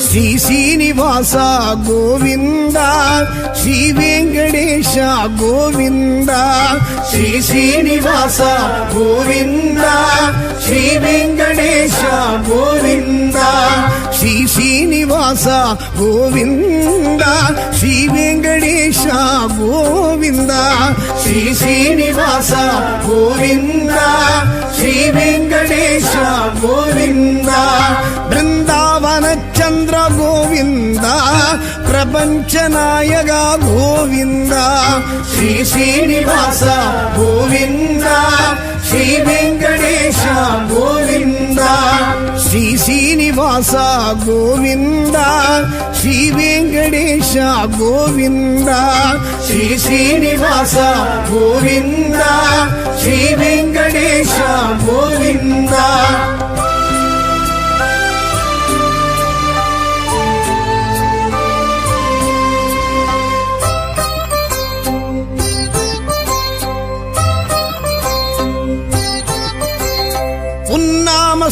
శ్రీ శ్రీనివాస గోవింద శ్రీ వెంకటేశ గోవింద శ్రీ శ్రీనివాస గోవింద శ్రీ వెంకటేశ గోవింద శ్రీ శ్రీనివాస గోవింద శ్రీ వెంకటేశ గోవింద శ్రీ శ్రీనివాస గోవింద శ్రీ వెంకటేశ గోవింద బృందావన చంద్ర గోవింద ప్రపంచ నాయక గోవింద శ్రీ శ్రీనివాస గోవింద శ్రీ వెంకటేశ గోవింద శ్రీ శ్రీనివాస గోవింద శ్రీ వెంకటేశ గోవింద శ్రీ శ్రీనివాస గోవింద శ్రీ వెంకటేశ గోవింద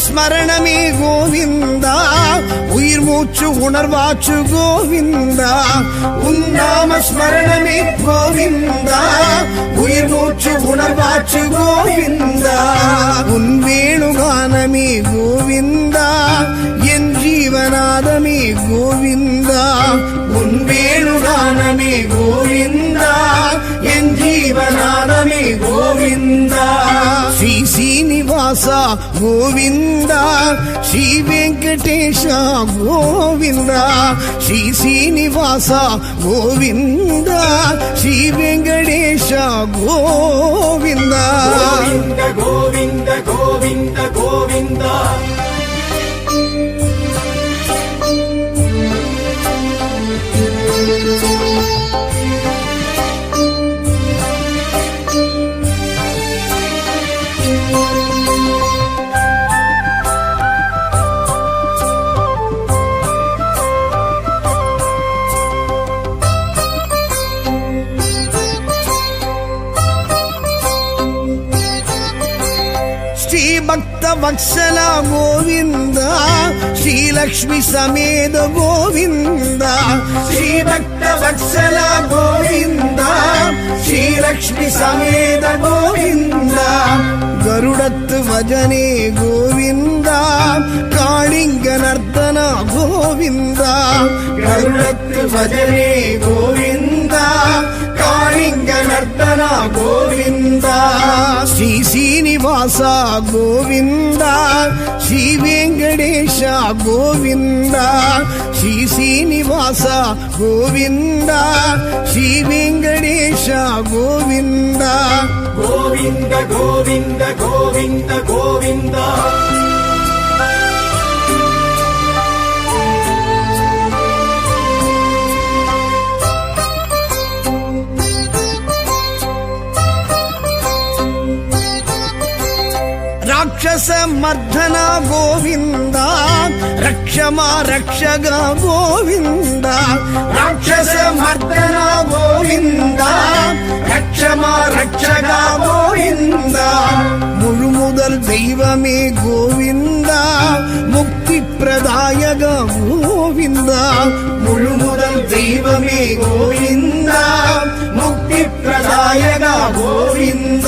ஸ்மரணமே கோவிந்தா உயிர் மூச்சு உணர்வாச்சு கோவிந்தா உன்னாம ஸ்மரணமே கோவிந்தா உயிர் மூச்சு உணர்வாச்சு கோவிந்தா உன் வேணுகானமே கோவிந்தா என் ஜீவநாதமே கோவிந்தா உன் வேணுகானமே கோவிந்தா என் ஜீவநாதமே கோவிந்தா ஸ்ரீ ஸ்ரீனிவாச கோவிந்த ಶ್ರೀ ವೆಂಕಟೇಶ ಗೋವಿಂದ ಶ್ರೀ ಶ್ರೀನಿವಾಸ ಗೋವಿಂದ ಶ್ರೀ ವೆಂಕಟೇಶ ಗೋವಿಂದ ಗೋವಿಂದ ಗೋವಿಂದ ಗೋವಿಂದ ಭಕ್ತ ವತ್ಸಲ ಗೋವಿಂದ ಶ್ರೀ ಲಕ್ಷ್ಮಿ ಸಮೇತ ಗೋವಿಂದ ಶ್ರೀ ಭಕ್ತ ವತ್ಸಲ ಗೋವಿಂದ ಶ್ರೀ ಲಕ್ಷ್ಮಿ ಸಮೇತ ಗೋವಿಂದ ಗರುಡತ್ ಭಜನೆ ಗೋವಿಂದ ಕಾಳಿಂಗ ನರ್ತನ ಗೋವಿಂದ ಗರುಡತ್ ಭಜನೆ ಗೋವಿಂದ ಕಾಳಿಂಗ ನರ್ತನ ಗೋವಿಂದ ಶ್ರೀ ಶ್ರೀನಿವಾಸ ಗೋವಿಂದ ಶ್ರೀ ವೆಂಕಟೇಶ ಗೋವಿಂದ ಶ್ರೀ ಶ್ರೀನಿವಾಸ ಗೋವಿಂದ ಶ್ರೀ ವೆಂಕಟೇಶ ಗೋವಿಂದ ಗೋವಿಂದ ಗೋವಿಂದ ಗೋವಿಂದ ಗೋವಿಂದ ರಾಕ್ಷಸ ಮರ್ಧನ ಗೋವಿಂದ ರಕ್ಷಮ ರಕ್ಷಗ ಗೋವಿಂದ ರಾಕ್ಷಸ ಮರ್ಧನ ಗೋವಿಂದ ರಕ್ಷಮ ರಕ್ಷಗ ಗೋವಿಂದ முழுமுதல் தெய்வமே கோவிந்த முக்தி பிரதாயக கோவிந்த முழுமுதல் தெய்வமே கோவிந்த முக்தி பிரதாயக கோவிந்த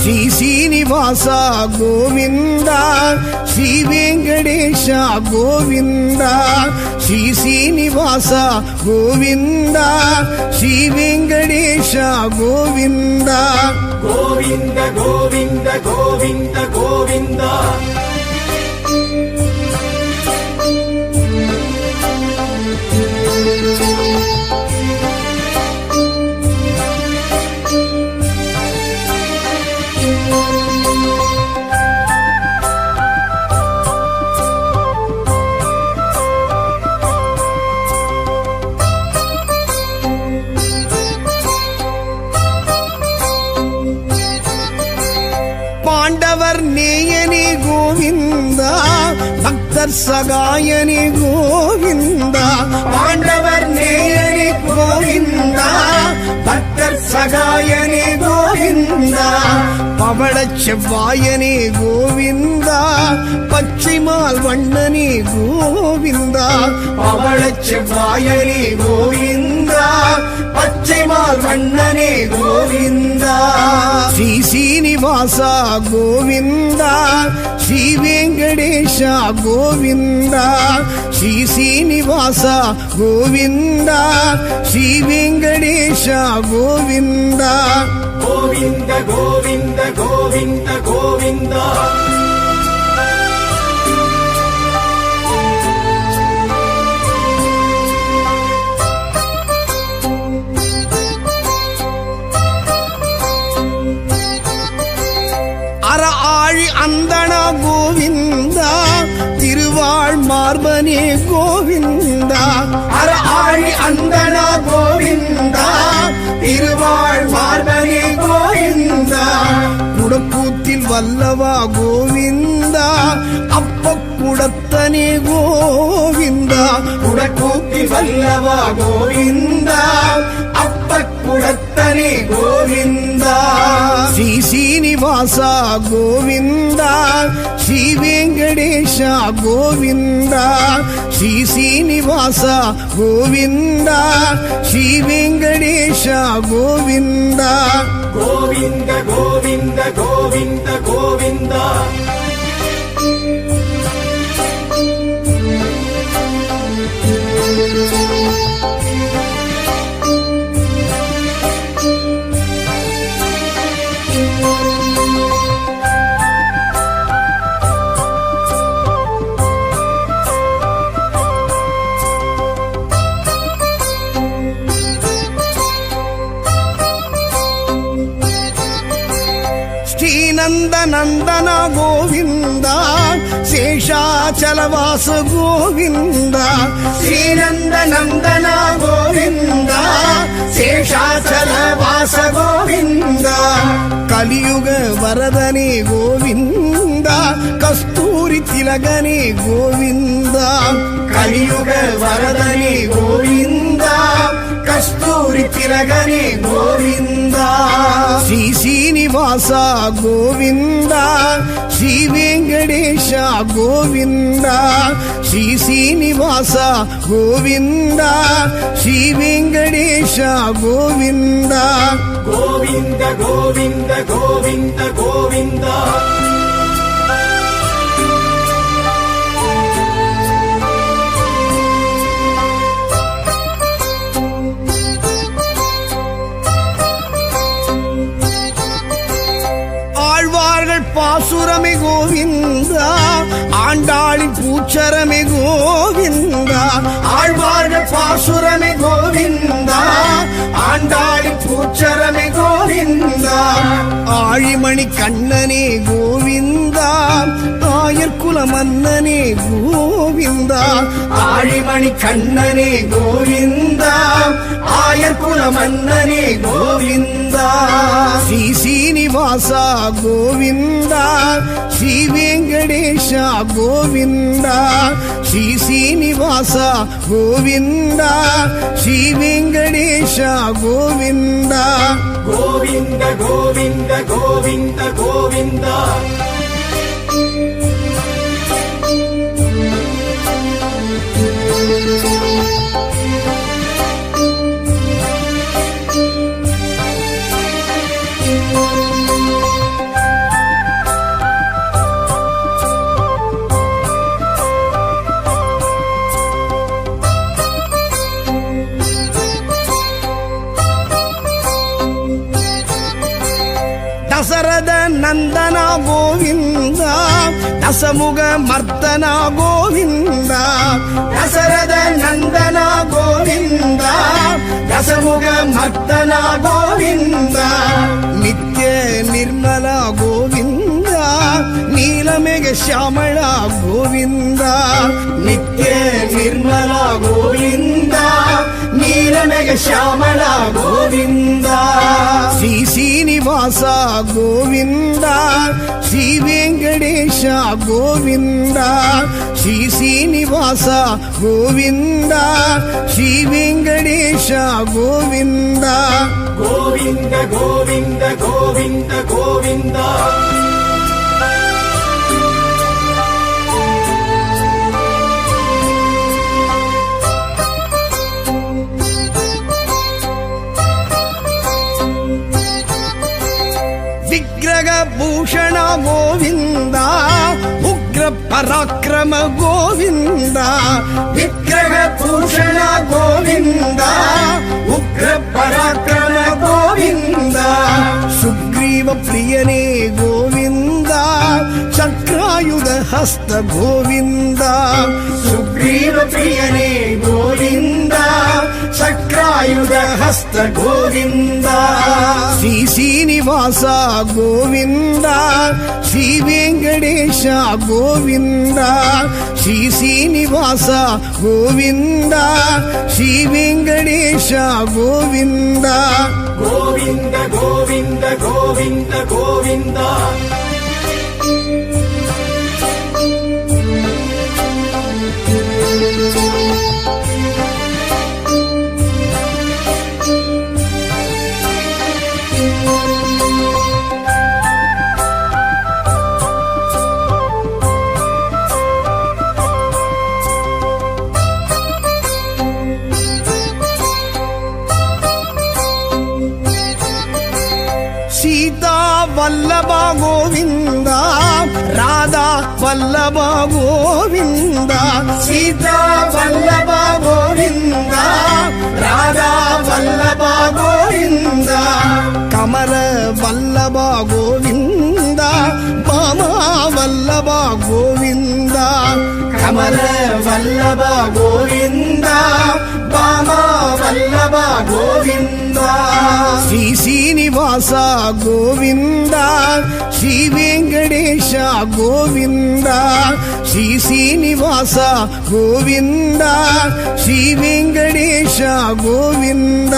ஸ்ரீ ஸ்ரீனிவாச கோவிந்த ஸ்ரீ வெங்கடேಶ கோவிந்த ஸ்ரீ ஸ்ரீனிவாச கோவிந்த ஸ்ரீ வெங்கடேಶ கோவிந்த ಗೋವಿಂದ ಗೋವಿಂದ ಗೋವಿಂದ ಗೋವಿಂದ பாண்டவர் நேயனே கோவிந்த பக்த பக்தர் சகாயனி கோவிந்தா பாண்டவர் நேயனி கோவிந்தா பக்தர் சகாயனி கோவிந்தா பவளச் செவ்வாயனே கோவிந்தா பச்சைமால் வண்ணனே கோவிந்தா பவளச் செவ்வாயனே கோவிந்தா பச்சைமால் வண்ணனே கோவிந்தா ஸ்ரீ சீனிவாசா கோவிந்தா ஸ்ரீ வெங்கடேஷா கோவிந்தா ஸ்ரீ சீனிவாசா கோவிந்தா ஸ்ரீ வெங்கடேஷா கோவிந்தா கோவிந்த கோவிந்த கோவிந்த கோவிந்தா ஆழி அந்தனா கோவிந்தா திருவாழ் மார்பனே கோவிந்தா ஆழி அந்தனா கோவிந்தா திருவாழ் மார்பனே கோவிந்தா குடக்கூத்தில் வல்லவா கோவிந்தா அப்ப குடத்தனே கோவிந்தா குடக்கூத்தில் வல்லவா கோவிந்தா அப்ப குடத்தனே கோவிந்தா ஸ்ரீ சீனிவாசா கோவிந்தா ஸ்ரீ வெங்கடேஷா கோவிந்தா ஸ்ரீ சீனிவாசா கோவிந்தா ஸ்ரீ வெங்கடேஷா கோவிந்தா கோவிந்த கோவிந்த கோவிந்த கோவிந்தா ஸ்ரீநந்த நந்தனா கோவிந்தா சேஷாச்சலவாச கோவிந்தா ஸ்ரீநந்த நந்தனா கோவிந்தா சேஷாச்சலவாச கோவிந்தா கலியுக வரதனே கோவிந்தா கஸ்தூரி திலகனே கோவிந்தா கலியுக வரதனே கோவிந்தா கஸ்தூரி திலகனே கோவிந்தா ஸ்ரீ சீனிவாசா கோவிந்தா ஸ்ரீ வெங்கடேஷா கோவிந்தா ஸ்ரீ சீனிவாசா கோவிந்தா ஸ்ரீ வெங்கடேஷா கோவிந்தா கோவிந்த கோவிந்த கோவிந்த கோவிந்தா பாசுரமே கோவிந்தா ஆண்டாளின் பூச்சரமே கோவிந்தா ஆழ்வார்கள் பாசுரமே கோவிந்தா ஆண்டாளின் பூச்சரமே கோவிந்தா ஆழிமணி கண்ணனே கோவிந்தா ஆயர்குல மன்னனே கோவிந்தா ஆழிமணி கண்ணனே கோவிந்தா ஆயர்குல மன்னனே கோவிந்தா ஸ்ரீ சீனிவாசா கோவிந்தா ஸ்ரீ வெங்கடேஷா கோவிந்தா ஸ்ரீ சீனிவாசா கோவிந்தா ஸ்ரீ வெங்கடேஷா கோவிந்தா கோவிந்த கோவிந்த கோவிந்த கோவிந்தா தசரத நந்தனா கோவிந்தா தசமுக மர்த்தனா கோவிந்தா தசரத நந்தனா கோவிந்தா தசமுக மர்த்தனா கோவிந்தா நித்ய நிர்மலா கோவிந்தா நீலமேக ஷியாமளா கோவிந்தா நித்ய நிர்மலா கோவிந்தா நீலமேக ஷியாமளா கோவிந்தா ஸ்ரீ சீனிவாசா கோவிந்தா ஸ்ரீ வெங்கடேஷா வெங்கடேಶ கோவிந்த ஸ்ரீ ஸ்ரீனிவாச கோவிந்த ஸ்ரீ வெங்கடேಶ கோவிந்த கோவிந்த கோவிந்த கோவிந்த கோவிந்தா விக்கிரக பூஷண கோவிந்த உக்ர பராக்கிரம கோவிந்த விக்கிரக பூஷண கோவிந்த உக்ர பராக்கிரம கோவிந்த சுக்ரீவ பிரியனே கோவிந்த சக்ராயுத ஹஸ்த கோவிந்த சுக்ரீவ பிரியனே கோவிந்த சக்ராயுத ஹஸ்த கோவிந்த ஸ்ரீ ஸ்ரீனிவாச கோவிந்த ஸ்ரீ வெங்கடேಶ கோவிந்த ஸ்ரீ ஸ்ரீனிவாச கோவிந்த ஸ்ரீ வெங்கடேಶ கோவிந்த கோவிந்த கோவிந்த கோவிந்த கோவிந்தா சீதா வல்லப கோவிந்த ராதா வல்லப கோவிந்த சீதா வல்லப கோவிந்த ராதா வல்லப கோவிந்த கமல வல்லப கோவிந்த மாமா வல்லப கோவிந்த கமல வல்லப கோவிந்த மாமா வல்லப கோவிந்த ஸ்ரீ ஸ்ரீனிவாச கோவிந்த ஸ்ரீ வெங்கடேಶ கோவிந்த ஸ்ரீ ஸ்ரீனிவாச கோவிந்த ஸ்ரீ வெங்கடேಶ கோவிந்த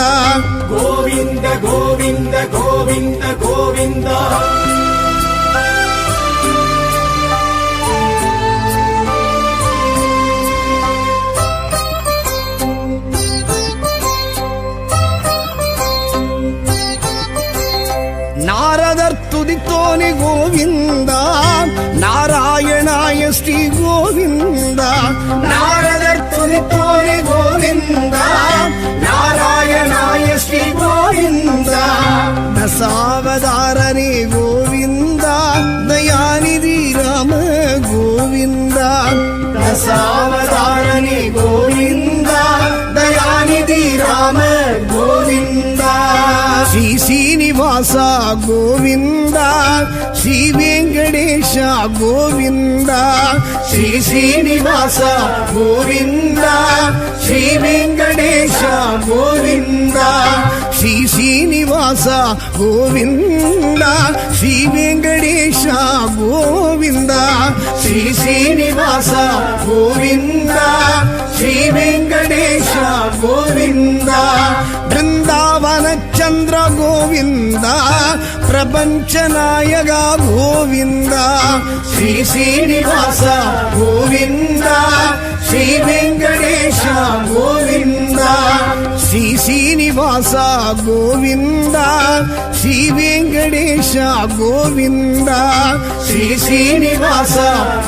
கோவிந்த கோவிந்த கோவிந்த கோவிந்தா நாரதர் துதித்தோனி கோவிந்த நாராயணாய ஸ்ரீ கோவிந்த நாரதர் துதித்தோனி கோவிந்த நாராயணாய ஸ்ரீ கோவிந்த தசாவதாரனே கோவிந்த தயாநிதி ராம கோவிந்த தசாவதாரனே கோவிந்த தயாநிதி ராம கோவிந்த ஸ்ரீ ஸ்ரீனிவாச கோவிந்த ஸ்ரீ வெங்கடேಶ கோவிந்த ஸ்ரீ ஸ்ரீனிவாச கோவிந்த ஸ்ரீ வெங்கடேಶ கோவிந்த ஸ்ரீ ஸ்ரீனிவாச கோவிந்த ஸ்ரீ வெங்கடேಶ கோவிந்த ஸ்ரீ ஸ்ரீனிவாச கோவிந்த ஸ்ரீ வெங்கடேಶ கோவிந்த பிருந்தாவன ಚಂದ್ರ ಗೋವಿಂದ ಪ್ರಪಂಚ ನಾಯಕ ಗೋವಿಂದ ಶ್ರೀ ಶ್ರೀನಿವಾಸ ಗೋವಿಂದ ಶ್ರೀ ವೆಂಕಟೇಶ ಗೋವಿಂದ ಶ್ರೀ ಶ್ರೀನಿವಾಸ ಗೋವಿಂದ ಶ್ರೀ ವೆಂಕಟೇಶ ಗೋವಿಂದ ಶ್ರೀ ಶ್ರೀನಿವಾಸ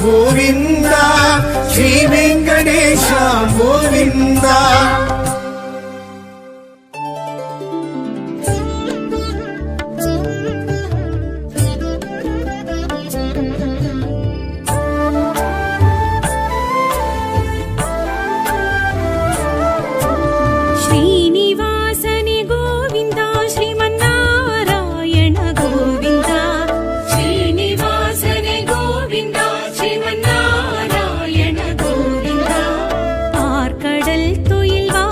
ಗೋವಿಂದ ಶ್ರೀ ವೆಂಕಟೇಶ ಗೋವಿಂದ துயில் வா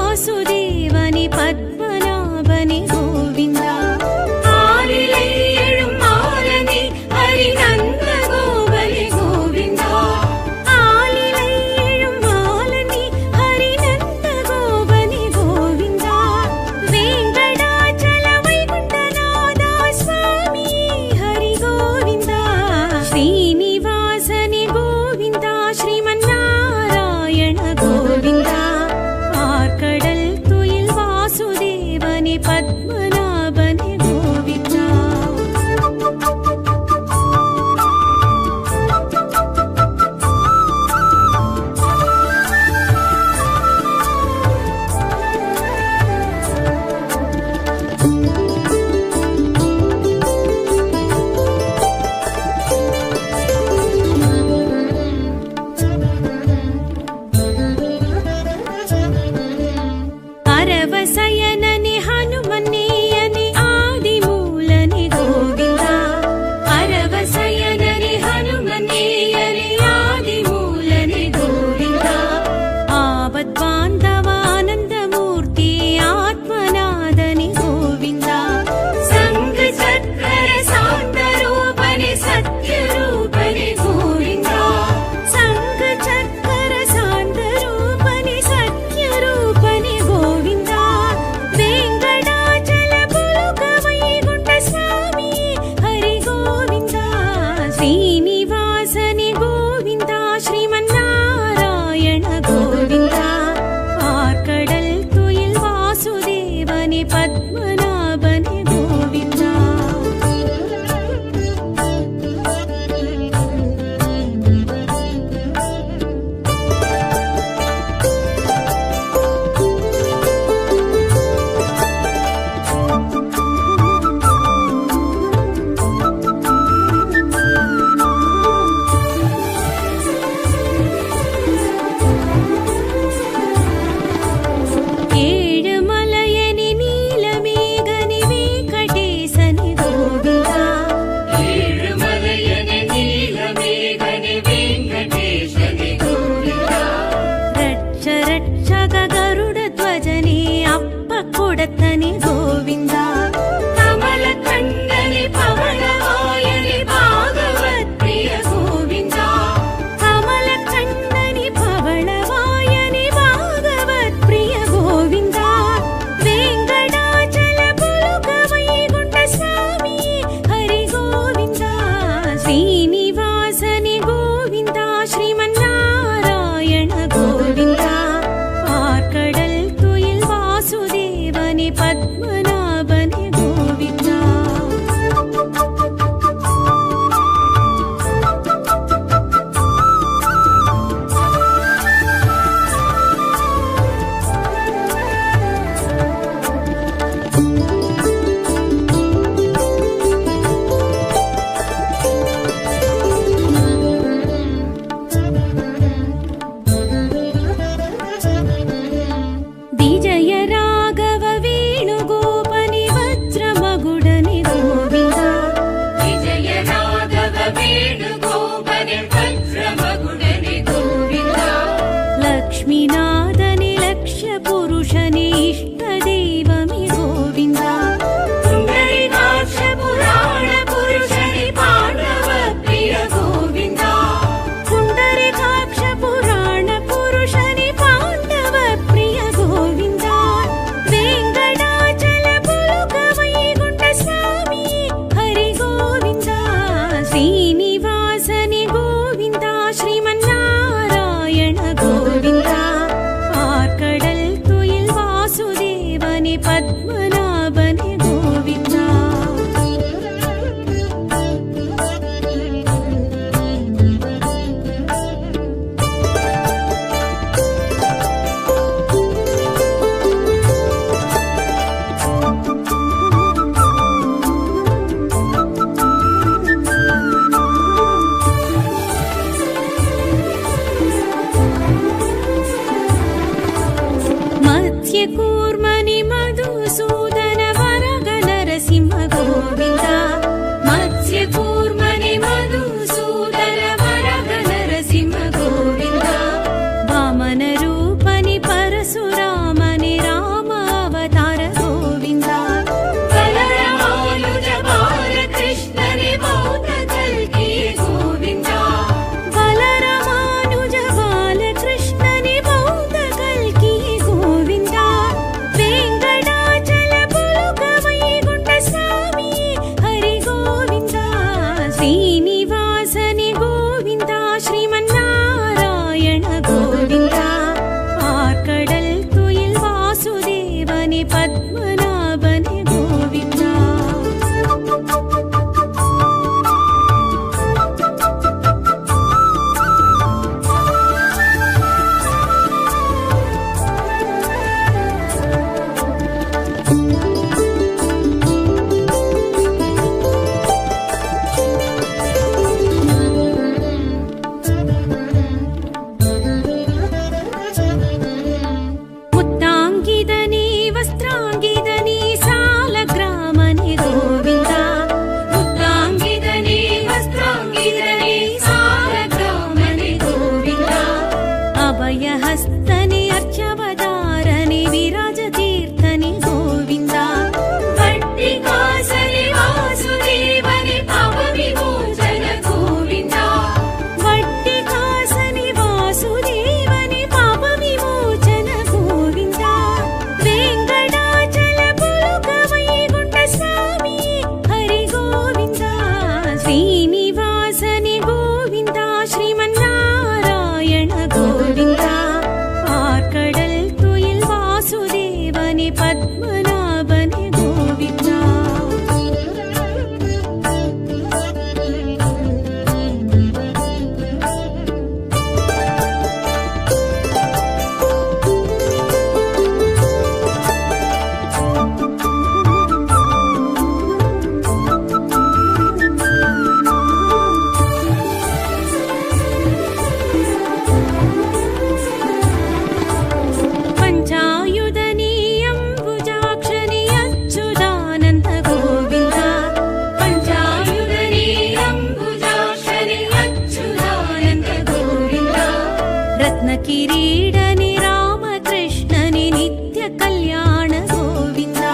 रत्नकिरीडनि रामकृष्णनि नित्य कल्याण गोविन्दा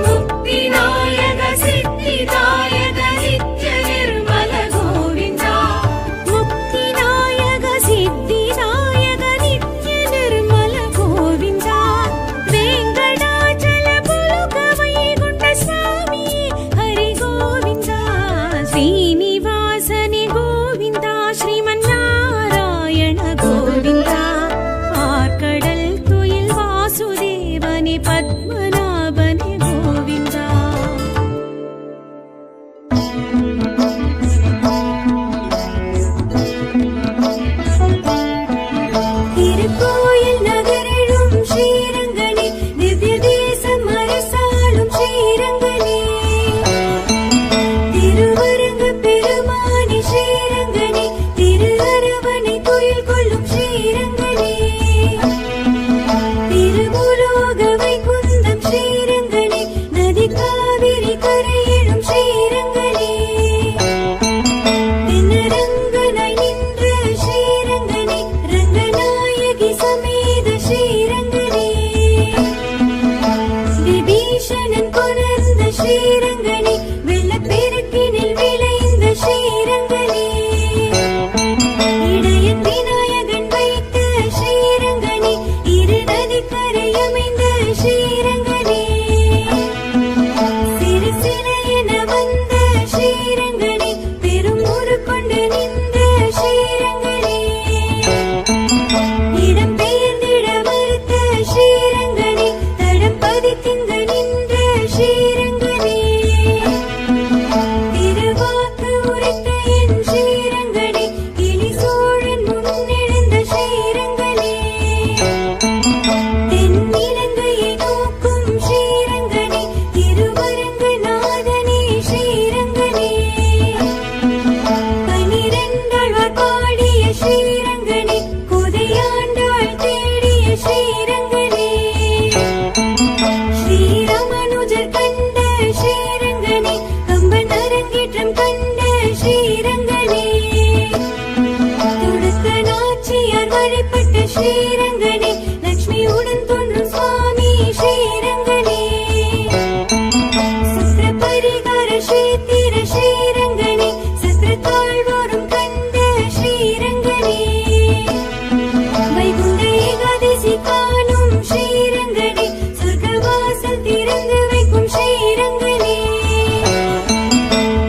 मुक्तिदायक सिद्धिदायक नित्य निर्मल गोविन्दा मुक्तिदायक सिद्धिदायक नित्य निर्मल गोविन्दा वेङ्कटाचल पुलुक वैकुण्ठ स्वामी हरि गोविन्दा श्रीनिवासनि गोविन्दा श्रीमन्नारायण गोविन्दा आर्कडल तुयिल वासुदेवनि पद्मनाभनि गोविन्दा திருக்கோயில் நகரெழும் ஸ்ரீரங்கனே திவ்ய தேசம் அரசாளும் ஸ்ரீரங்கனே திருவரங்க பெருமானே ஸ்ரீரங்கனே திரு அரவணை துயில் கொள்ளும் ஸ்ரீரங்கனே திருபுலோக வைகுந்தம் ஸ்ரீரங்கனே நதி காவிரி கரையிலும் ஸ்ரீரங்கனே தென்னரங்கனாய் நின்ற ஸ்ரீரங்கனே ரங்கநாயகி சமேத ஸ்ரீரங்கனே விபீஷணன் கொணர்ந்த ஸ்ரீரங்கனே வெள்ளப்பெருக்கினில் விளைந்த ஸ்ரீரங்கனே இடையன் விநாயகன் வைத்த ஸ்ரீரங்கனே இரு நதிக்கரை அமைந்த ஸ்ரீரங்கனே சிறு சிலையென வந்த ஸ்ரீரங்கனே பெரும் ஊரு கொண்டு நின்ற ஸ்ரீரங்கனே இடம் பெயர்ந்திட மறுத்த ஸ்ரீரங்கனே தடம் பதித்திங்கு நின்ற ஸ்ரீரங்கனே திருவாக்கு உரைத்த என் ஸ்ரீரங்கனே கிளி சோழன் முன்னெழுந்த ஸ்ரீரங்கனே தென்னிலங்கையை நோக்கும் ஸ்ரீரங்கனே திருவரங்கநாதனே ஸ்ரீரங்கனே பனிரெண்டாழ்வார் பாடிய ஸ்ரீரங்கனே கொதையாண்டாள் தேடிய ஸ்ரீரங்கனே ஸ்ரீராமானுஜர் கண்ட ஸ்ரீரங்கனே கம்பன் அரங்கேற்றம் கண்ட ஸ்ரீரங்கனே துடுக்க நாச்சியார் வழிபட்ட ஸ்ரீரங்கனே லட்சுமியுடன் தோன்றும் சுவாமி ஸ்ரீரங்கனே சுத்திர பரிகார ஸ்ரீத்திர ஸ்ரீரங்கனே சத்திரத்தாழ்வாரும் கண்ட ஸ்ரீரங்கனே வைகுண்ட ஏகாதசி காணும் ஸ்ரீரங்கனே சொர்க்கவாசல் திறந்து வைக்கும் ஸ்ரீரங்கனே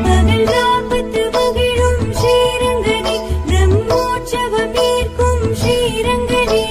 பகல் ராப்பத்து மகிழும் ஸ்ரீரங்கனே பிரம்மோற்சவம் ஏற்கும் ஸ்ரீரங்கனே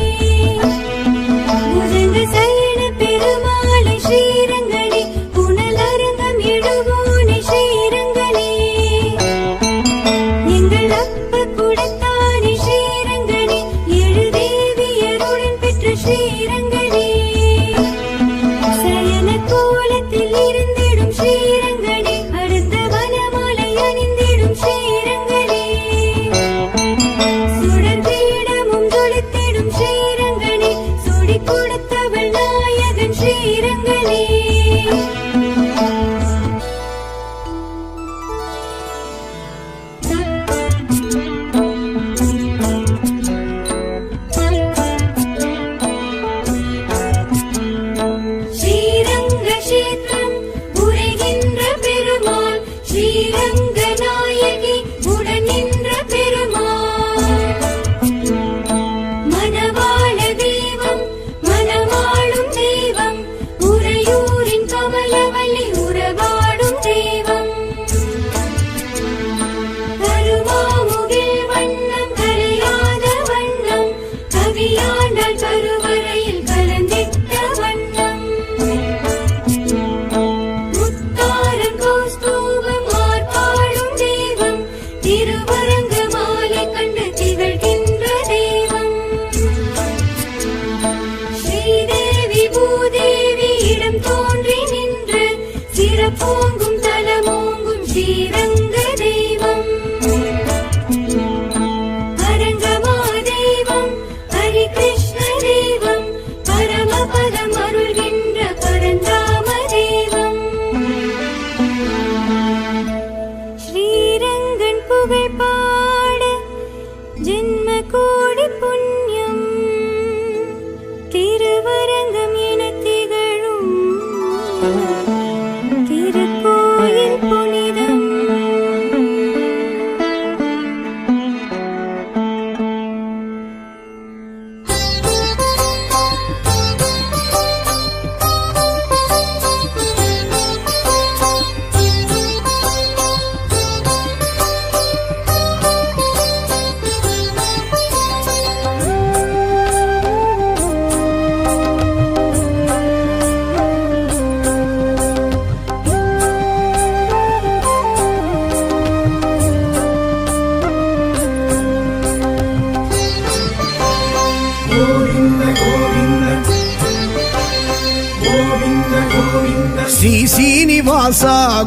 ಶ್ರೀ ಶ್ರೀನಿವಾಸ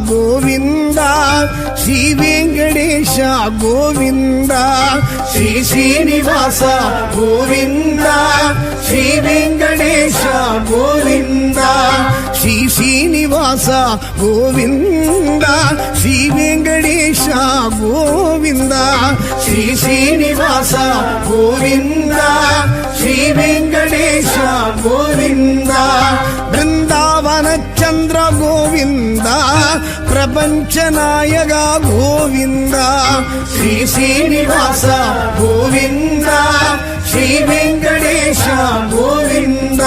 ಗೋವಿಂದ ಶ್ರೀ ವೆಂಕಟೇಶ ಗೋವಿಂದ ಶ್ರೀ ಶ್ರೀನಿವಾಸ ಗೋವಿಂದ ಶ್ರೀ ವೆಂಕಟೇಶ ಗೋವಿಂದ ಶ್ರೀ ಶ್ರೀನಿವಾಸ ಗೋವಿಂದ ಶ್ರೀ ವೆಂಕಟೇಶ ಗೋವಿಂದ ಶ್ರೀ ಶ್ರೀನಿವಾಸ ಗೋವಿಂದ ಶ್ರೀ ವೆಂಕಟೇಶ ಗೋವಿಂದ ಬೃಂದಾವನ ಚಂದ್ರ ಗೋವಿಂದ ಪ್ರಪಂಚ ನಾಯಕ ಗೋವಿಂದ ಶ್ರೀ ಶ್ರೀನಿವಾಸ ಗೋವಿಂದ ಶ್ರೀ ವೆಂಕಟೇಶ ಗೋವಿಂದ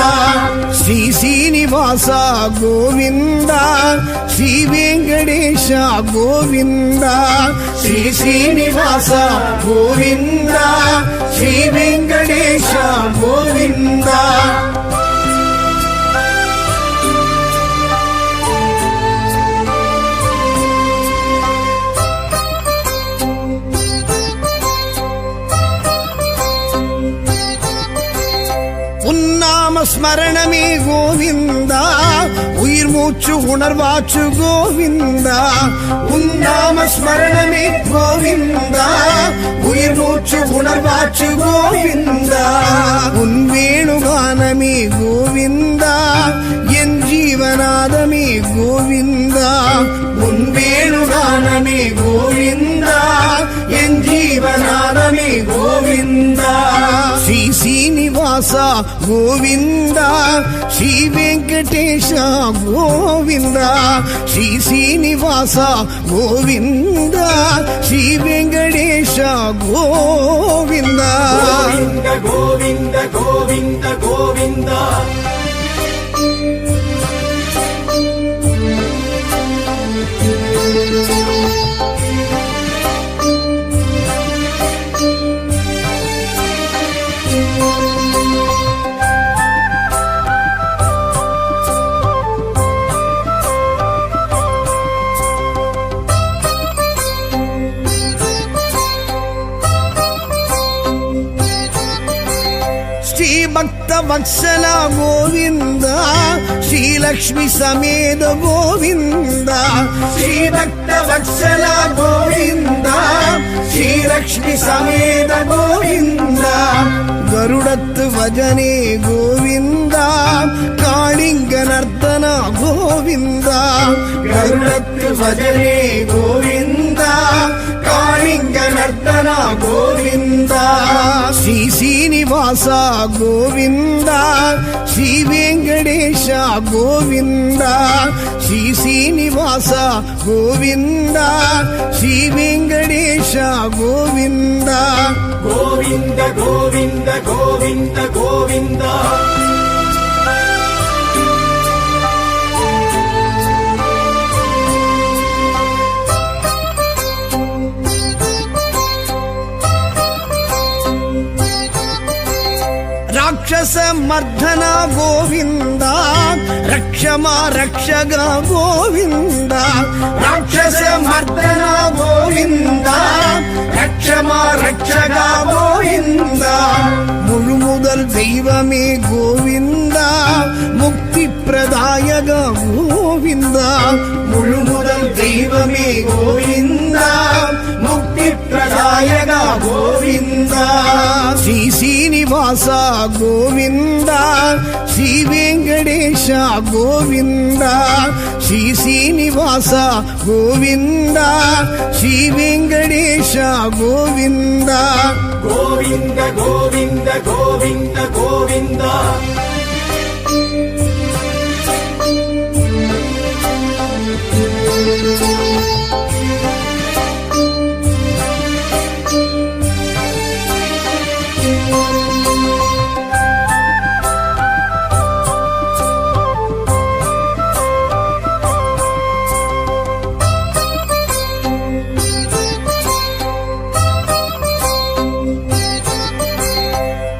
ಶ್ರೀ ಶ್ರೀನಿವಾಸ ಗೋವಿಂದ ಶ್ರೀ ವೆಂಕಟೇಶ ಗೋವಿಂದ ಶ್ರೀ ಶ್ರೀನಿವಾಸ ಗೋವಿಂದ ಶ್ರೀ ವೆಂಕಟೇಶ ಗೋವಿಂದ உன்னாம ஸ்மரணமே கோவிந்தா உயிர் மூச்சு உணர்வாச்சு கோவிந்தா உன்னாம ஸ்மரணமே கோவிந்தா உயிர் மூச்சு உணர்வாச்சு கோவிந்தா உன் வேணுகானமே கோவிந்தா என் ஜீவநாதமே கோவிந்தா உன் வேணுகானமே கோவிந்தா என் ஜீவநாதமே கோவிந்தா ஸ்ரீ ಶ್ರೀನಿವಾಸ ಗೋವಿಂದ ಶ್ರೀ ವೆಂಕಟೇಶ ಗೋವಿಂದ ಶ್ರೀ ಶ್ರೀನಿವಾಸ ಗೋವಿಂದ ಶ್ರೀ ವೆಂಕಟೇಶ ಗೋವಿಂದ ಗೋವಿಂದ ಗೋವಿಂದ ಗೋವಿಂದ ಗೋವಿಂದ ಭಕ್ತ ವತ್ಸಲ ಗೋವಿಂದ ಶ್ರೀಲಕ್ಷ್ಮಿ ಸಮೇತ ಗೋವಿಂದ ಶ್ರೀ ಭಕ್ತ ವತ್ಸಲ ಗೋವಿಂದ ಶ್ರೀಲಕ್ಷ್ಮಿ ಸಮೇತ ಗೋವಿಂದ ಗರುಡತ್ತು ಭಜನೆ ಗೋವಿಂದ ಕಾಳಿಂಗ ನರ್ತನ ಗೋವಿಂದ ಗರುಡತ್ತು ಭಜನೆ ಗೋವಿಂದ ಕಾಳಿಂಗ ನರ್ತನ ಗೋವಿಂದ ಶ್ರೀ ಶ್ರೀನಿವಾಸ ಗೋವಿಂದ ಶ್ರೀ ವೆಂಕಟೇಶ ಗೋವಿಂದ ಶ್ರೀ ಶ್ರೀನಿವಾಸ ಗೋವಿಂದ ಶ್ರೀ ವೆಂಕಟೇಶ ಗೋವಿಂದ ಗೋವಿಂದ ಗೋವಿಂದ ಗೋವಿಂದ ಗೋವಿಂದ ರಾಕ್ಷಸ ಮರ್ಧನ ಗೋವಿಂದ ರಕ್ಷಮ ರಕ್ಷಗ ಗೋವಿಂದ ರಾಕ್ಷಸ ಮರ್ಧನ ಗೋವಿಂದ ರಕ್ಷಮ ರಕ್ಷಗ ಗೋವಿಂದ முழுமுதல் தெய்வமே கோவிந்த முக்தி பிரதாயக கோவிந்த முழுமுதல் தெய்வமே கோவிந்த முக்தி பிரதாயக கோவிந்த ஸ்ரீ ಶ್ರೀನಿವಾಸ ಗೋವಿಂದ ಶ್ರೀ ವೆಂಕಟೇಶ ಗೋವಿಂದ ಶ್ರೀ ಶ್ರೀನಿವಾಸ ಗೋವಿಂದ ಶ್ರೀ ವೆಂಕಟೇಶ ಗೋವಿಂದ ಗೋವಿಂದ ಗೋವಿಂದ ಗೋವಿಂದ ಗೋವಿಂದ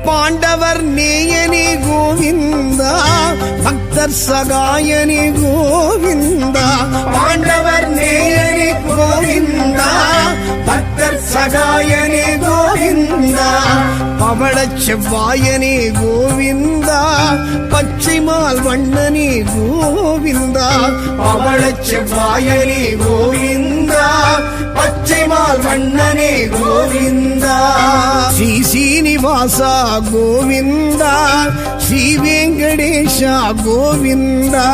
பாண்டவர் நேயனே கோவிந்த பக்தர் சகாயனே கோவிந்த பாண்டவர் நேயனே கோவிந்த பக்தர் சகாயனே கோவிந்த பவளச் செவ்வாயனே கோவிந்தா பச்சைமால் வண்ணனே கோவிந்தா பவளச் செவ்வாயனே கோவிந்தா பச்சைமால் வண்ணனே கோவிந்தா ஸ்ரீ சீனிவாசா கோவிந்தா ஸ்ரீ வெங்கடேஷா கோவிந்தா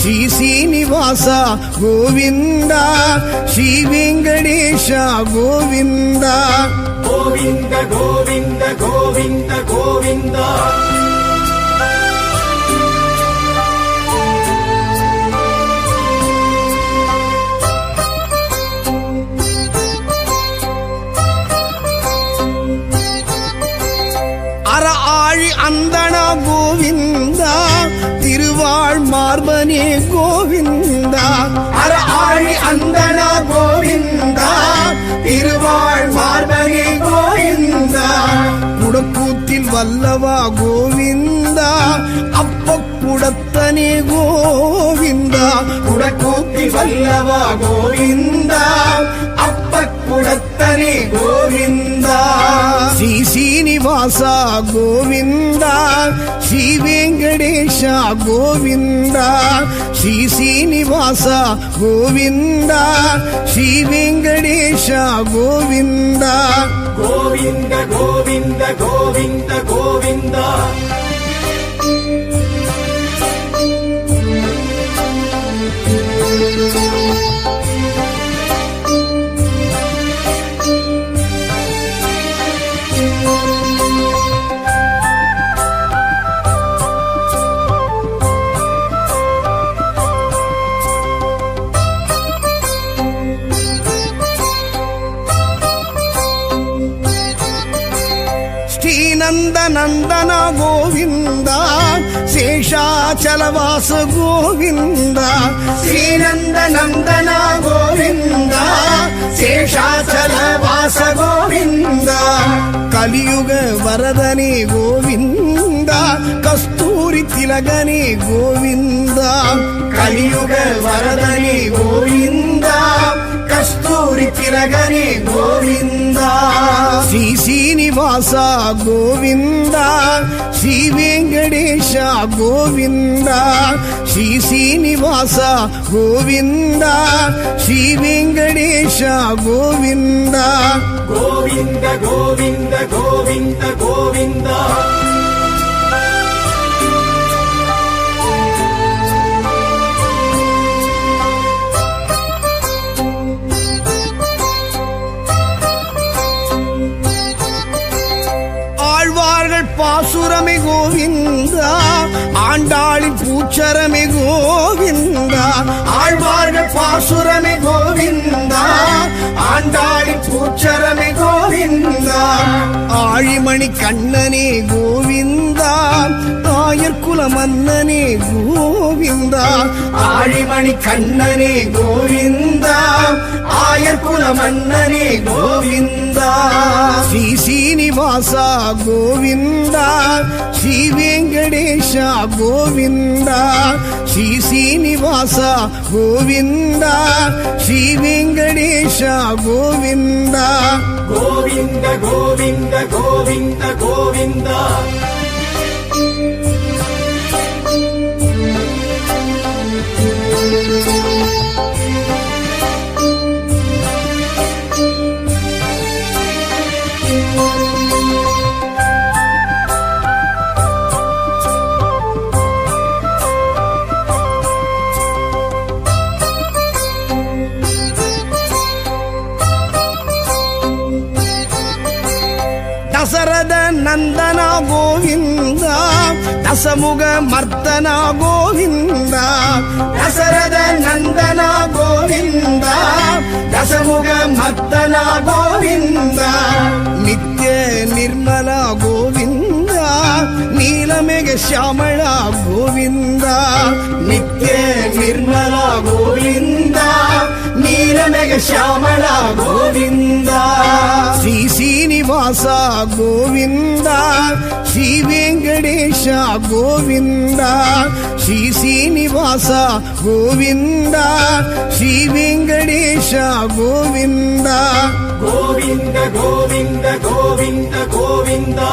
ஸ்ரீ சீனிவாசா கோவிந்தா ஸ்ரீ வெங்கடேஷா கோவிந்தா கோவிந்த கோவிந்த கோவிந்த கோவிந்தா அற ஆழி அந்தனா கோவிந்தா திருவாழ் மார்பனே கோவிந்தா அற ஆழி அந்தனா கோவிந்தா திருவாழ் மார்பனே கோவிந்தா குடக்கூத்தில் வல்லவா கோவிந்தா அப்ப குடத்தனே கோவிந்தா குடக்கூத்தில் வல்லவா கோவிந்தா அப்ப குடத்தனே கோவிந்தா ஸ்ரீ சீனிவாசா கோவிந்தா ஸ்ரீ வெங்கடேஷா கோவிந்தா ஸ்ரீ சீனிவாசா கோவிந்தா ஸ்ரீ வெங்கடேஷா கோவிந்தா கோவிந்த கோவிந்த கோவிந்த கோவிந்தா ஸ்ரீநந்த நந்தனா கோவிந்தா சேஷாச்சலவாச கோவிந்தா ஸ்ரீநந்த நந்தனா கோவிந்தா சேஷாச்சலவாச கோவிந்தா கலியுக வரதனே கோவிந்தா கஸ்தூரி திலகனே கோவிந்தா கலியுக வரதனே கோவிந்தா கஸ்தூரி திலகனே கோவிந்தா ஸ்ரீ சீனிவாசா கோவிந்தா ஸ்ரீ வெங்கடேஷா கோவிந்தா ஸ்ரீ சீனிவாசா கோவிந்தா ஸ்ரீ வெங்கடேஷா கோவிந்தா கோவிந்த கோவிந்த கோவிந்த கோவிந்தா ஆழ்வார்கள் பாசுரமே கோவிந்தா ஆண்டாளின் பூச்சரமே கோவிந்தா ஆழ்வார்கள் பாசுரமே கோவிந்தா ஆண்டாளின் பூச்சரமே கோவிந்தா ஆழிமணி கண்ணனே கோவிந்தா தாயர் குல மன்னனே கோவிந்தா ஆழிமணி கண்ணனே கோவிந்தா ஆயர் குல மன்னனே கோவிந்தா ஸ்ரீ சீனிவாசா கோவிந்தா ஸ்ரீ வெங்கடேஷா கோவிந்தா ஸ்ரீ சீனிவாசா கோவிந்தா ஸ்ரீ வெங்கடேஷா கோவிந்தா கோவிந்த கோவிந்த கோவிந்த கோவிந்தா தசரத நந்தனா கோவிந்தா தசமுக மர்த்தனா கோவிந்தா தசரத நந்தனா கோவிந்தா தசமுக மர்த்தனா கோவிந்தா நித்ய நிர்மலா கோவிந்தா நீலமேக ஷியாமளா கோவிந்தா நித்ய நிர்மலா கோவிந்தா நீலமேக ஷியாமளா கோவிந்தா ஸ்ரீ சீனிவாசா கோவிந்தா ஸ்ரீ வெங்கடேஷா கோவிந்தா ஸ்ரீ சீனிவாசா கோவிந்தா ஸ்ரீ வெங்கடேஷா கோவிந்தா கோவிந்த கோவிந்த கோவிந்த கோவிந்தா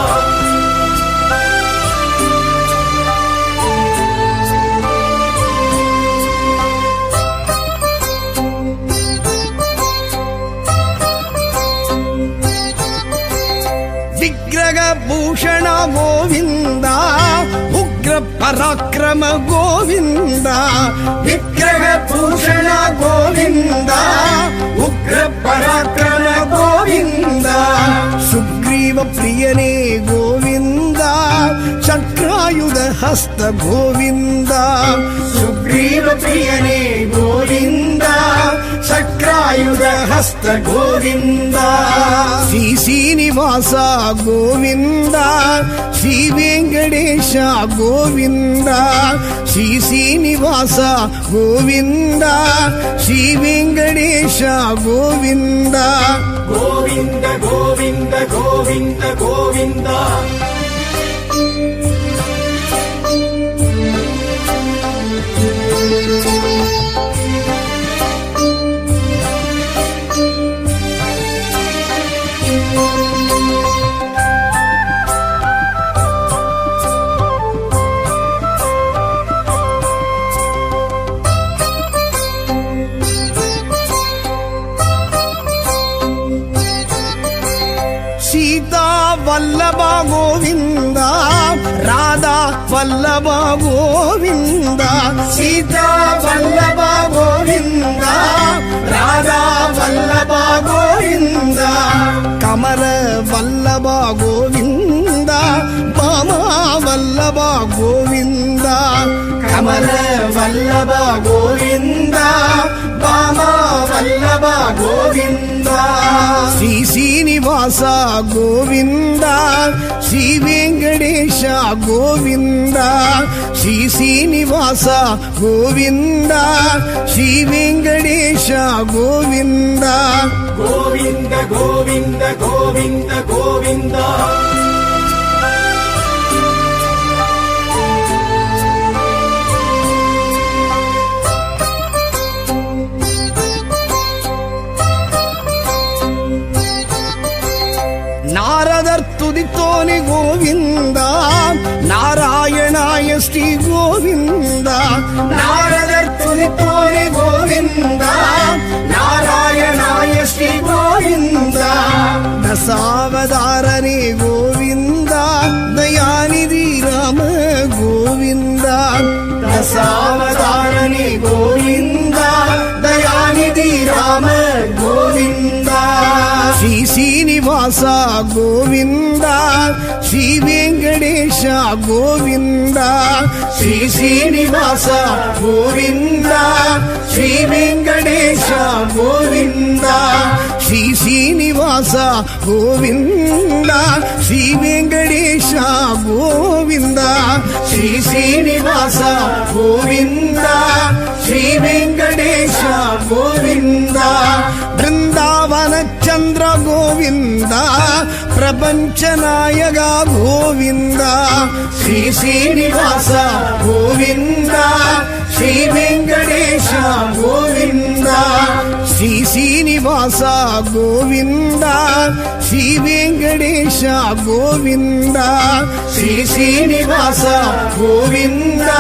விக்கிரக பூஷண கோவிந்தா உக்ர பராக்கிரம கோவிந்தா விக்கிரக பூஷண கோவிந்தா உக்ர பராக்கிரம கோவிந்தா சுக்ரீவ பிரியனே கோவிந்தா சக்ராயுத ஹஸ்த கோவிந்தா சுக்ரீவ பிரியனே கோவிந்தா சக்ராயுத ஹஸ்த கோவிந்தா ஸ்ரீ சீனிவாசா கோவிந்தா ஸ்ரீ வெங்கடேஷ கோவிந்தா ஸ்ரீ சீனிவாசா கோவிந்தா ஸ்ரீ வெங்கடேஷ கோவிந்தா கோவிந்த கோவிந்த கோவிந்த கோவிந்தா சீதா வல்லபா கோவிந்தா ராதா வல்லபா கோவிந்தா சீதா வல்லபா கோவிந்தா ராதா வல்லபா கோவிந்தா கமல வல்லபா கோவிந்தா பாமா வல்லபா கோவிந்தா கமல வல்லபா கோவிந்தா பாமா வல்லபா கோவிந்தா ஸ்ரீ சீனிவாசா கோவிந்தா ஸ்ரீ வெங்கடேஷ கோவிந்தா ஸ்ரீ சீனிவாசா கோவிந்தா ஸ்ரீ வெங்கடேஷ கோவிந்தா கோவிந்த கோவிந்த கோவிந்த கோவிந்தா நாரதர் துதித்தோனி கோவிந்தா நாராயணாய ஸ்ரீ கோவிந்தா நாரதர் துதித்தோனி கோவிந்தா நாராயணாய ஸ்ரீ கோவிந்தா தசாவதாரனே கோவிந்தா தயாநிதி ராம கோவிந்தா தசாவதாரனே கோவிந்தா தயாநிதி ராம கோவிந்தா ஸ்ரீ சீனிவாசா கோவிந்தா ஸ்ரீ வெங்கடேஷ கோவிந்தா ஸ்ரீ சீனிவாசா கோவிந்தா ஸ்ரீ வெங்கடேஷ கோவிந்தா ஸ்ரீ சீனிவாசா கோவிந்தா ஸ்ரீ வெங்கடேஷ கோவிந்தா ஸ்ரீ சீனிவாசா கோவிந்தா ஸ்ரீ வெங்கடேஷ கோவிந்தா பிருந்தாவன சந்திர கோவிந்தா பிரபஞ்ச நாயக கோவிந்தா ஸ்ரீ சீனிவாசா கோவிந்தா ஸ்ரீ வெங்கடேஷ கோவிந்தா ஸ்ரீ சீனிவாசா கோவிந்தா ஸ்ரீ வெங்கடேஷ கோவிந்தா ஸ்ரீ சீனிவாசா கோவிந்தா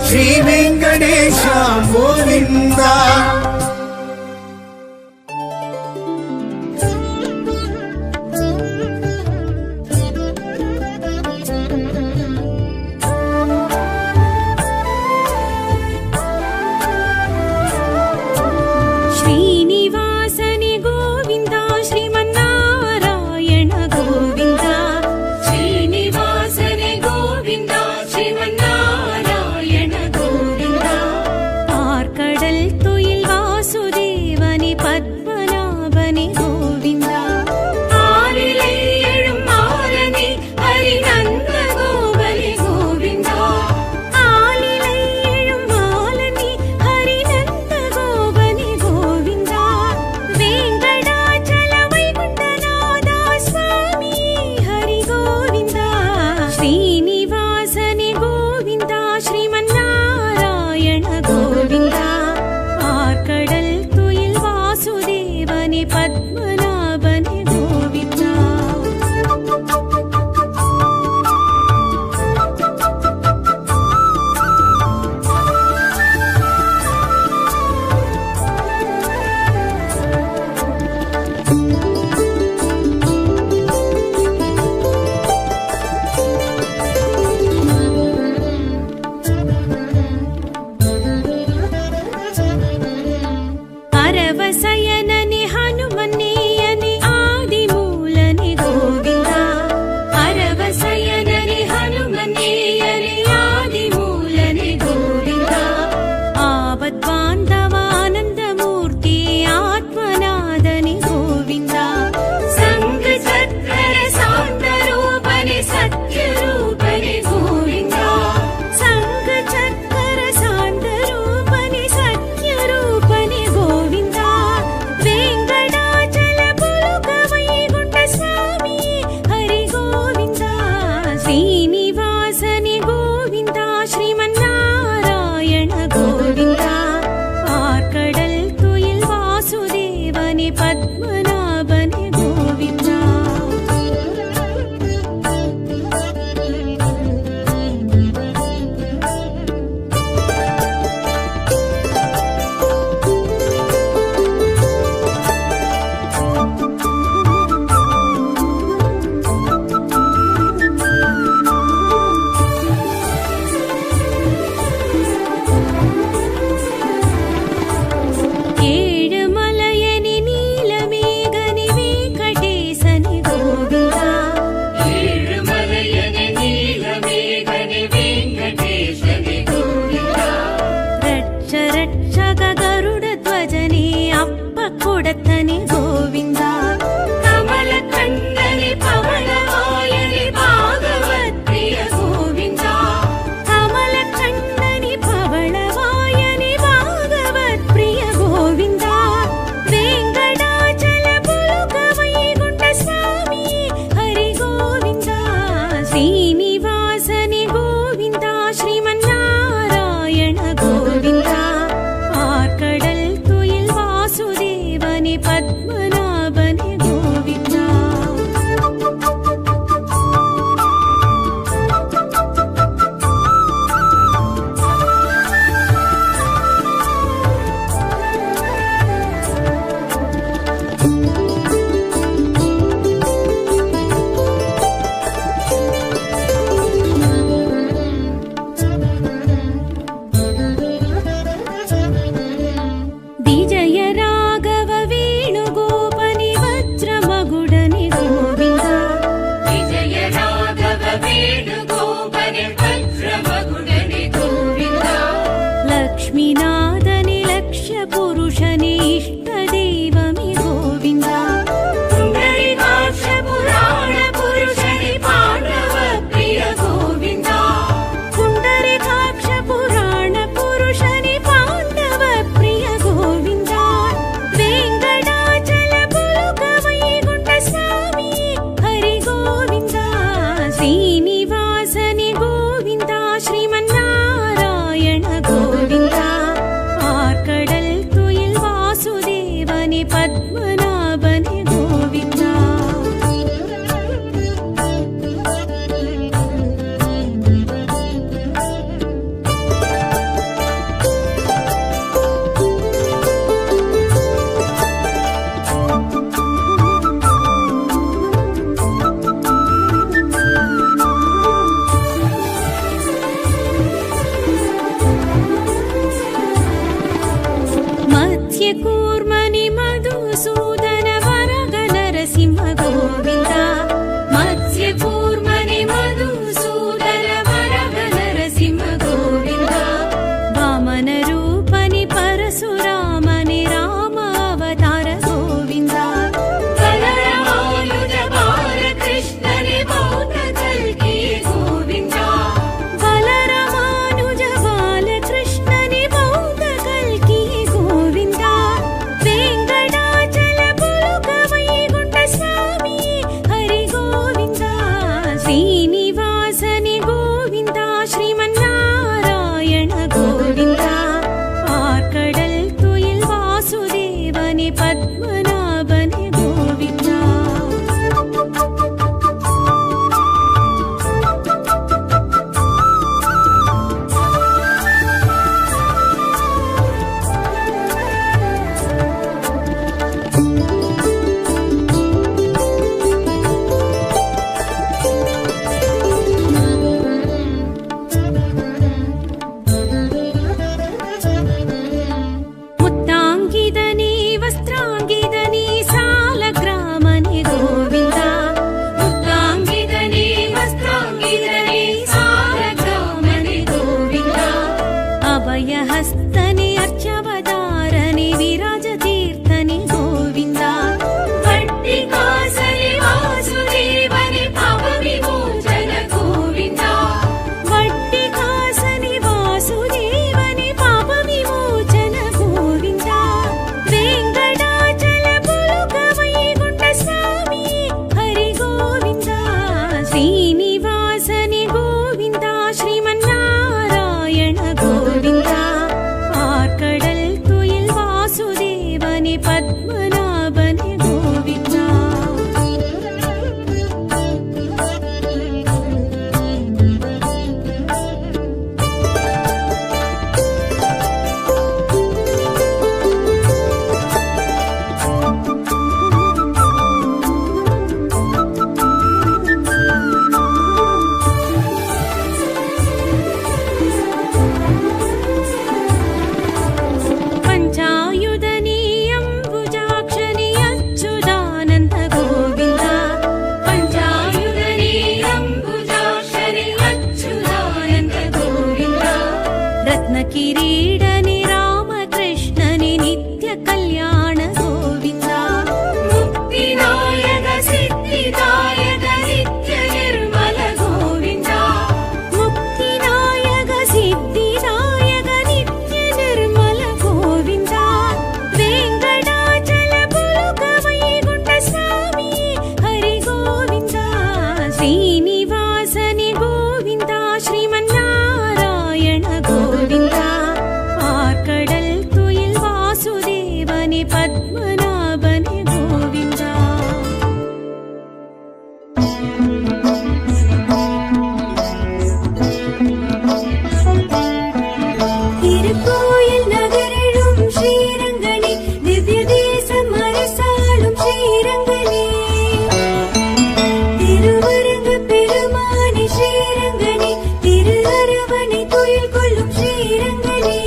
ஸ்ரீ வெங்கடேஷ கோவிந்தா श्रीनिवासने गोविन्दा श्रीमन्नारायण गोविन्दा श्रीनिवासने गोविन्दा श्रीमन्नारायण गोविन्दा पार्कडल तुयिल ஸ்ரீனிவாசனே கோவிந்தா ஸ்ரீமன்னாராயண கோவிந்தா பார்க்கடல் துயில் வாசுதேவனே பத்மநாபனே கோவிந்தா திருக்கோயில் நகரிலும் ஸ்ரீரங்கனே திவ்ய தேசம் அரசாளும் ஸ்ரீரங்கனே திருவரங்க பெருமானே ஸ்ரீரங்கனே திரு அரவணை துயில் கொள்ளும் ஸ்ரீரங்கனே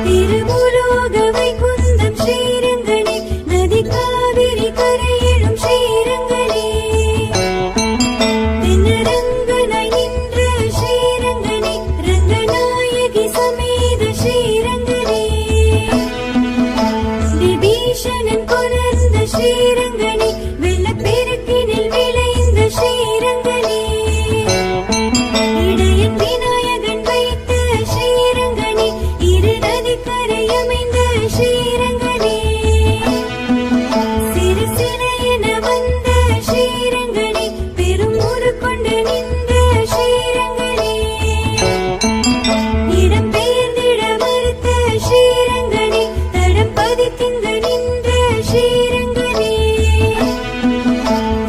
திருபுலோக வைகுந்தம் ஸ்ரீரங்கனே நதி காவிரி கரையிலும் ஸ்ரீரங்கனே தென்னரங்கனாய் நின்ற ஸ்ரீரங்கனே ரங்கநாயகி சமேத ஸ்ரீரங்கனே விபீஷணன் கொணர்ந்த ஸ்ரீரங்கனே வெள்ளப்பெருக்கினில் விளைந்த ஸ்ரீரங்கனே இடையன் விநாயகன் வைத்த ஸ்ரீரங்கனே இரு நதிக்கரையமைந்த ஸ்ரீரங்கனே சிறு சிறையென வந்த ஸ்ரீரங்கனே பெரும் ஊரு கொண்டு நின்ற ஸ்ரீரங்கனே இடம் பெயர்ந்திட மறுத்த ஸ்ரீரங்கனே தடம் பதித்திங்க நின்ற ஸ்ரீரங்கனே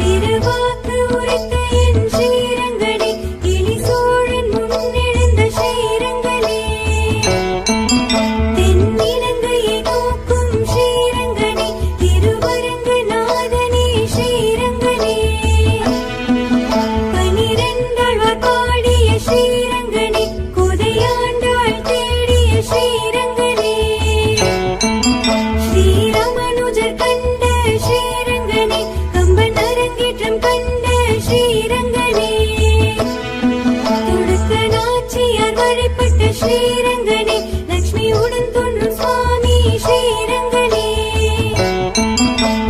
திருவாக்கு உரைத்த என் ஸ்ரீரங்கனே கிளி சோழன் முன்னெழுந்த ஸ்ரீரங்கனே தென்னிலங்கையை நோக்கும் ஸ்ரீரங்கனே திருவரங்கநாதனே ஸ்ரீரங்கனே 12 பாடிய ஸ்ரீரங்கனே குதையாண்டாள் தேடிய ஸ்ரீரங்கனே ஸ்ரீராமனுஜர் கண்ட ஸ்ரீரங்கனே கம்பன் அரங்கேற்றம் கண்ட ஸ்ரீரங்கனே துடுக்க நாச்சியார் வழிபட்ட ஸ்ரீரங்கனே லட்சுமியுடன் தோன்றும் சுவாமி ஸ்ரீரங்கனே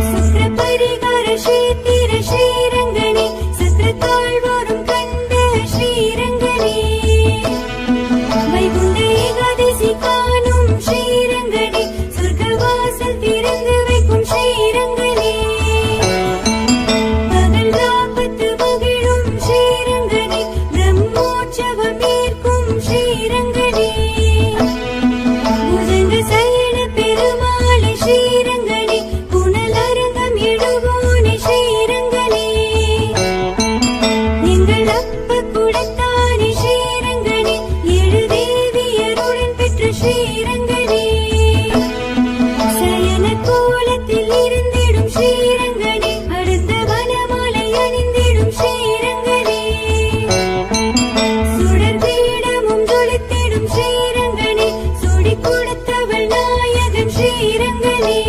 சுக்ர பரிகார ஸ்ரீத்திர ஸ்ரீரங்கனே சத்ரத்தாழ்வாரும் கண்ட ஸ்ரீரங்கனே வைகுண்ட ஏகாதசி காணும் ஸ்ரீரங்கனே சொர்க்கவாசல் திறந்து வைக்கும் ஸ்ரீரங்கனே பகல் ராப்பத்து மகிழும் ஸ்ரீரங்கனே பிரம்மோற்சவம் ஏற்கும் ஸ்ரீரங்கனே புதங்க சயன பெருமாளே ஸ்ரீரங்கனே புனல் அரங்கம் எழுவோனே ஸ்ரீரங்கனே எங்கள் அப்ப குடத்தானே ஸ்ரீரங்கனே ஏழு தேவியருடன் பெற்ற ஸ்ரீரங்கனே சயன கோலத்தில் இருந்திடும் ஸ்ரீரங்கனே அடுத்த வனமாலை அணிந்திடும் ஸ்ரீரங்கனே சுடர் பீடமும் ஜொலித்திடும் ஸ்ரீரங்கனே சுடி கொடுத்தவள் நாயகன் ஸ்ரீரங்கனே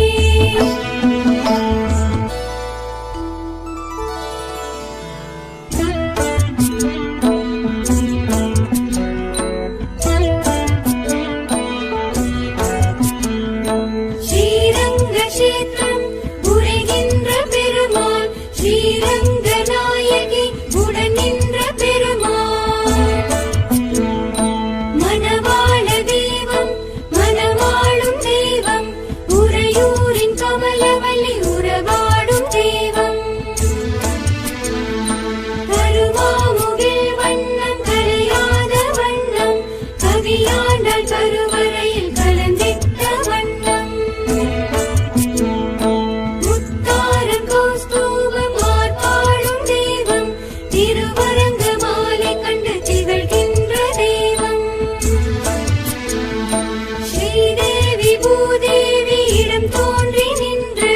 ஸ்ரீரங்க கஷேத்திரம் உரைகின்ற பெருமாள் ஸ்ரீரங்க நாயகி உடன் நின்ற பெருமாள் மணவாள தெய்வம் மணவாளும் தெய்வம் உறையூரின் கமலவல்லி உறவாடும் தெய்வம் கருவாமுகில் வண்ணம் கரையாத வண்ணம் கவியாண்டாள் கருவறையில் கலந்திட்ட வண்ணம் முத்தாரம் கௌஸ்தூபம் ஆர்ப்பாடும் தெய்வம் திருவரங்க மாலை கண்டு திகழ்கின்ற தெய்வம் ஸ்ரீதேவி பூதேவி இடம் தோன்றி நின்று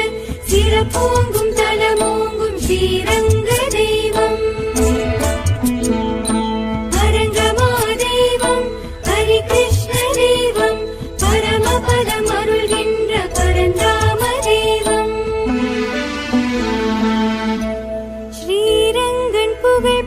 சிறப்போங்கும் தலமோங்கும் ஸ்ரீரங்க தெய்வம் அரங்கமா தெய்வம் ஹரிகிருஷ்ண தெய்வம் பரமபதம் அருள்கின்ற பரந்தாம தெய்வம் ஸ்ரீரங்கன் புகழ்